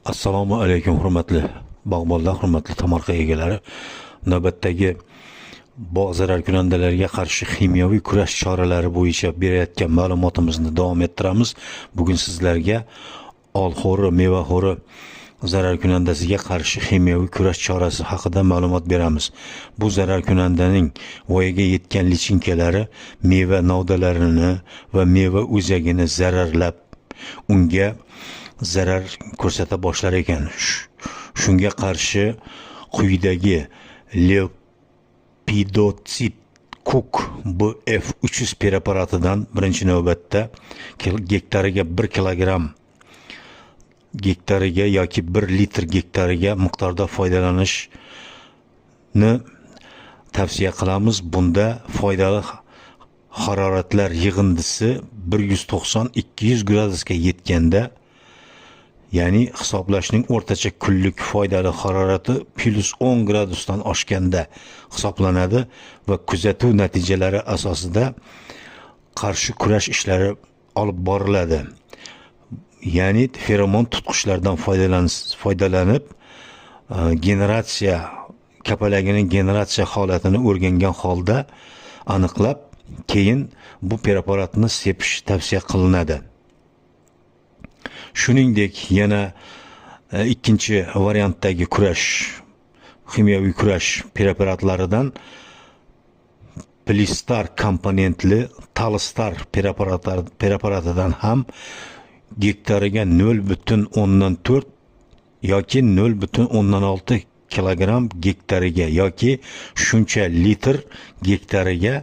Assalomu alaykum hurmatli bog'bonlar, hurmatli tomorqa egalari. Navbatdagi bog' zararkunandalarga qarshi kimyoviy kurash choralari bo'yicha berayotgan ma'lumotimizni davom ettiramiz. Bugun sizlarga olxo'ri, mevaxo'ri zararkunandasiga qarshi kimyoviy kurash chorasi haqida ma'lumot beramiz. Bu zararkunandaning voyaga yetgan lichinkalari meva novdalarini va meva o'zagini zararlab, unga zarar ko'rsata boshlar ekan. Shunga qarshi quyidagi Lepidotsid Kuk BF300 preparatidan birinchi navbatda gektariga 1 kilogramm gektariga yoki 1 litr gektariga miqdorda foydalanishni tavsiya qilamiz. Bunda foydali haroratlar yig'indisi 190-200 gradusga yetganda, ya'ni hisoblashning o'rtacha kunlik foydali harorati +10 gradusdan oshganda hisoblanadi va kuzatuv natijalari asosida qarshi kurash ishlari olib boriladi. Ya'ni feromon tutqichlardan foydalanib generatsiya kapalagining generatsiya holatini o'rgangan holda aniqlab, keyin bu preparatni sepish tavsiya qilinadi. Shuningdek, yana ikkinchi variantdagi kurash, kimyoviy kurash preparatlaridan Plistar komponentli Talistar preparatidan ham gektariga 0,4 yoki 0,6 kilogramm gektariga yoki shuncha litr gektariga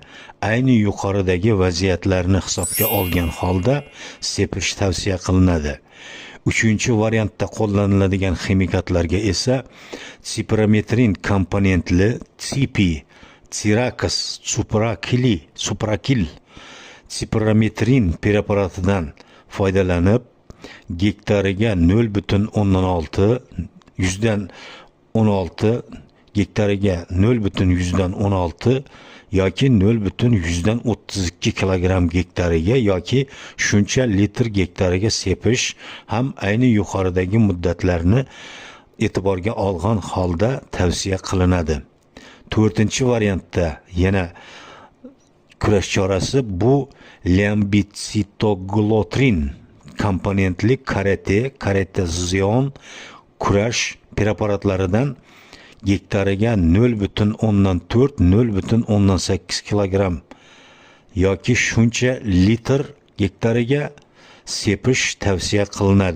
ayni yuqoridagi vaziyatlarni hisobga olgan holda sepish tavsiya qilinadi. Uchinchi variantda qo'llaniladigan ximikatlarga esa Ciprametrin komponentli Cipi, Cirakas, Suprakil Ciprametrin preparatidan foydalanib, gektariga 0,16 gektariga 0,16 yoki 0,32 kilogramm gektariga yoki shuncha litr gektariga sepish ham ayni yuqoridagi muddatlarni e'tiborga olgan holda tavsiya qilinadi. To'rtinchi variantda yana kurash chorasi bu Lambitsitoglotrin komponentli Karetezion kurash preparatlaridan gektariga 0,4-0,8 kilogramm yoki shuncha litr gektariga sepish tavsiya qilinadi.